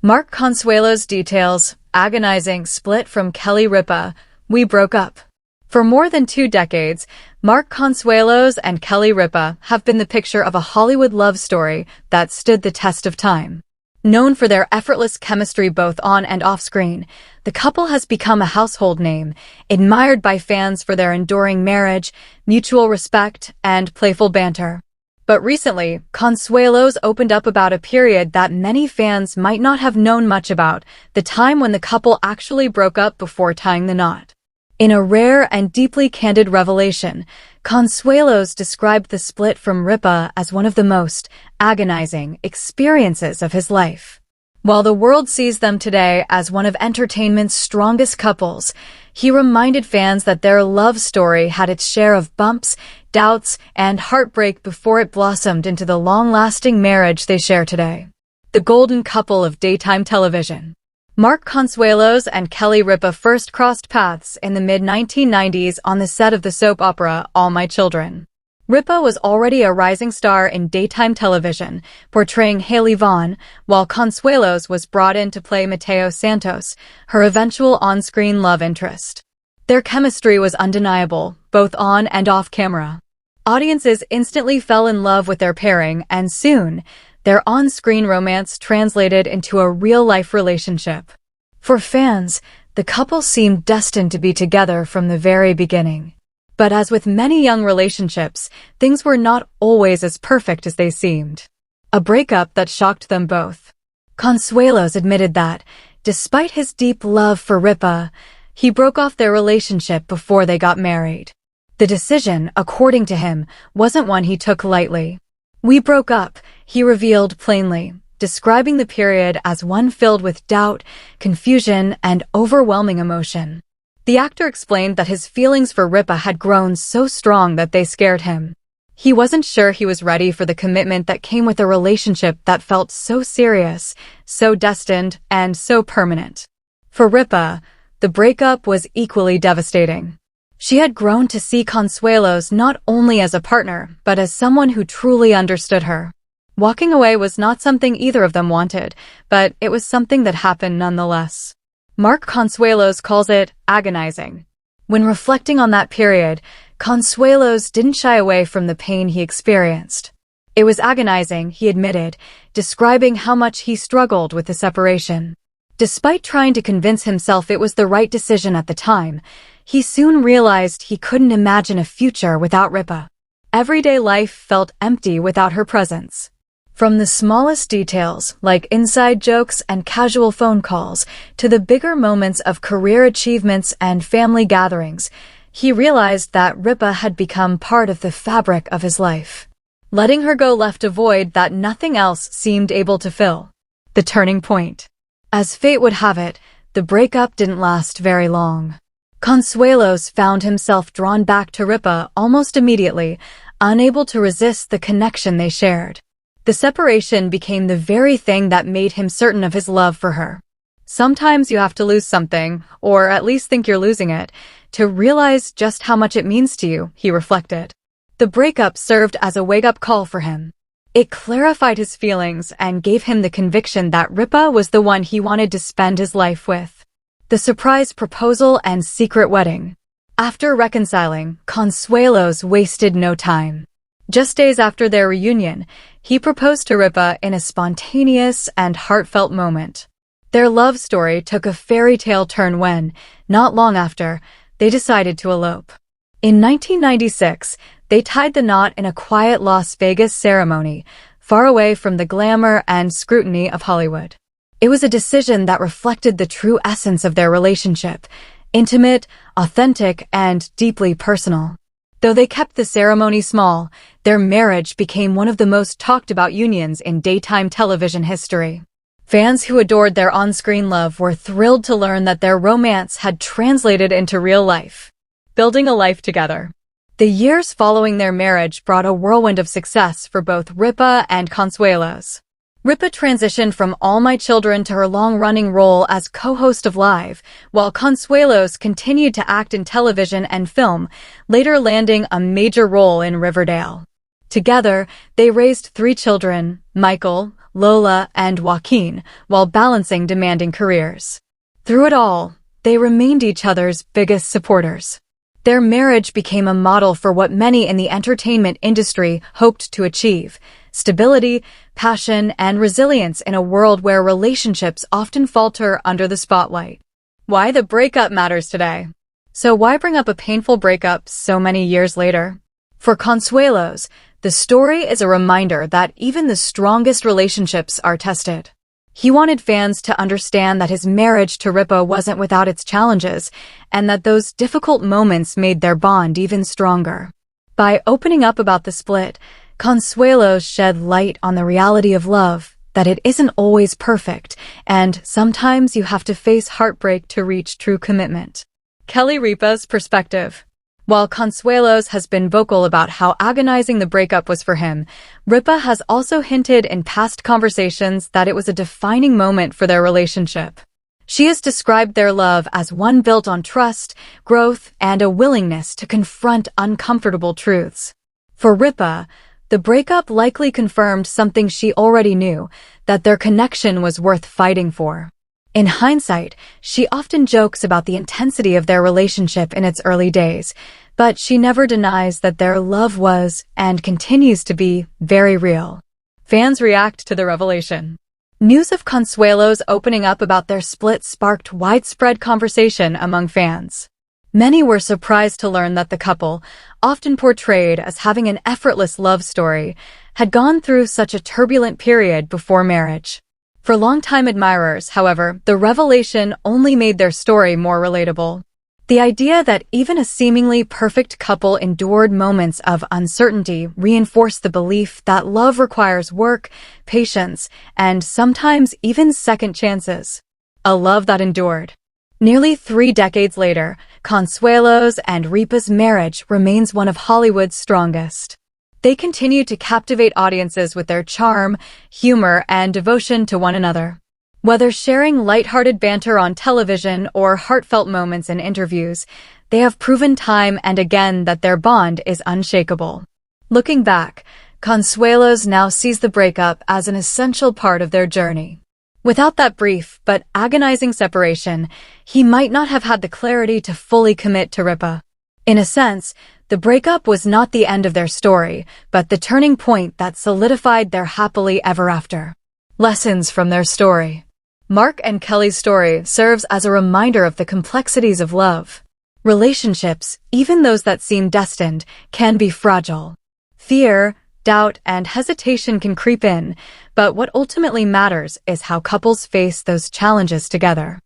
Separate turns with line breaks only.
Mark Consuelos details, agonizing split from Kelly Ripa, we broke up. For more than 2 decades, Mark Consuelos and Kelly Ripa have been the picture of a Hollywood love story that stood the test of time. Known for their effortless chemistry both on and off screen, the couple has become a household name, admired by fans for their enduring marriage, mutual respect, and playful banter. But recently, Consuelos opened up about a period that many fans might not have known much about, the time when the couple actually broke up before tying the knot. In a rare and deeply candid revelation, Consuelos described the split from Ripa as one of the most agonizing experiences of his life. While the world sees them today as one of entertainment's strongest couples, he reminded fans that their love story had its share of bumps, doubts, and heartbreak before it blossomed into the long-lasting marriage they share today. The golden couple of daytime television. Mark Consuelos and Kelly Ripa first crossed paths in the mid-1990s on the set of the soap opera All My Children. Ripa was already a rising star in daytime television, portraying Haley Vaughn, while Consuelos was brought in to play Mateo Santos, her eventual on-screen love interest. Their chemistry was undeniable, both on and off camera. Audiences instantly fell in love with their pairing, and soon, their on-screen romance translated into a real-life relationship. For fans, the couple seemed destined to be together from the very beginning. But as with many young relationships, things were not always as perfect as they seemed. A breakup that shocked them both. Consuelos admitted that, despite his deep love for Ripa, he broke off their relationship before they got married. The decision, according to him, wasn't one he took lightly. We broke up, he revealed plainly, describing the period as one filled with doubt, confusion, and overwhelming emotion. The actor explained that his feelings for Ripa had grown so strong that they scared him. He wasn't sure he was ready for the commitment that came with a relationship that felt so serious, so destined, and so permanent. For Ripa, the breakup was equally devastating. She had grown to see Consuelos not only as a partner, but as someone who truly understood her. Walking away was not something either of them wanted, but it was something that happened nonetheless. Mark Consuelos calls it agonizing. When reflecting on that period, Consuelos didn't shy away from the pain he experienced. It was agonizing, he admitted, describing how much he struggled with the separation. Despite trying to convince himself it was the right decision at the time, he soon realized he couldn't imagine a future without Ripa. Everyday life felt empty without her presence. From the smallest details, like inside jokes and casual phone calls, to the bigger moments of career achievements and family gatherings, he realized that Ripa had become part of the fabric of his life. Letting her go left a void that nothing else seemed able to fill. The turning point. As fate would have it, the breakup didn't last very long. Consuelos found himself drawn back to Ripa almost immediately, unable to resist the connection they shared. The separation became the very thing that made him certain of his love for her. Sometimes you have to lose something, or at least think you're losing it, to realize just how much it means to you, he reflected. The breakup served as a wake-up call for him. It clarified his feelings and gave him the conviction that Ripa was the one he wanted to spend his life with. The surprise proposal and secret wedding. After reconciling, Consuelos wasted no time. Just days after their reunion, he proposed to Ripa in a spontaneous and heartfelt moment. Their love story took a fairy tale turn when, not long after, they decided to elope. In 1996, they tied the knot in a quiet Las Vegas ceremony, far away from the glamour and scrutiny of Hollywood. It was a decision that reflected the true essence of their relationship, intimate, authentic, and deeply personal. Though they kept the ceremony small, their marriage became one of the most talked about unions in daytime television history. Fans who adored their on-screen love were thrilled to learn that their romance had translated into real life. Building a life together. The years following their marriage brought a whirlwind of success for both Ripa and Consuelos. Ripa transitioned from All My Children to her long-running role as co-host of Live, while Consuelos continued to act in television and film, later landing a major role in Riverdale. Together, they raised 3 children, Michael, Lola, and Joaquin, while balancing demanding careers. Through it all, they remained each other's biggest supporters. Their marriage became a model for what many in the entertainment industry hoped to achieve: stability, passion, and resilience in a world where relationships often falter under the spotlight. Why the breakup matters today. So why bring up a painful breakup so many years later? For Consuelos, the story is a reminder that even the strongest relationships are tested. He wanted fans to understand that his marriage to Ripa wasn't without its challenges, and that those difficult moments made their bond even stronger. By opening up about the split, Consuelos shed light on the reality of love, that it isn't always perfect, and sometimes you have to face heartbreak to reach true commitment. Kelly Ripa's perspective. While Consuelos has been vocal about how agonizing the breakup was for him, Ripa has also hinted in past conversations that it was a defining moment for their relationship. She has described their love as one built on trust, growth, and a willingness to confront uncomfortable truths. For Ripa, the breakup likely confirmed something she already knew, that their connection was worth fighting for. In hindsight, she often jokes about the intensity of their relationship in its early days, but she never denies that their love was, and continues to be, very real. Fans react to the revelation. News of Consuelos opening up about their split sparked widespread conversation among fans. Many were surprised to learn that the couple, often portrayed as having an effortless love story, had gone through such a turbulent period before marriage. For longtime admirers, however, the revelation only made their story more relatable. The idea that even a seemingly perfect couple endured moments of uncertainty reinforced the belief that love requires work, patience, and sometimes even second chances. A love that endured. Nearly 3 decades later, Consuelos and Ripa's marriage remains one of Hollywood's strongest. They continue to captivate audiences with their charm, humor, and devotion to one another. Whether sharing lighthearted banter on television or heartfelt moments in interviews, they have proven time and again that their bond is unshakable. Looking back, Consuelos now sees the breakup as an essential part of their journey. Without that brief but agonizing separation, he might not have had the clarity to fully commit to Ripa. In a sense, the breakup was not the end of their story, but the turning point that solidified their happily ever after. Lessons from their story. Mark and Kelly's story serves as a reminder of the complexities of love. Relationships, even those that seem destined, can be fragile. Fear, doubt, and hesitation can creep in, but what ultimately matters is how couples face those challenges together.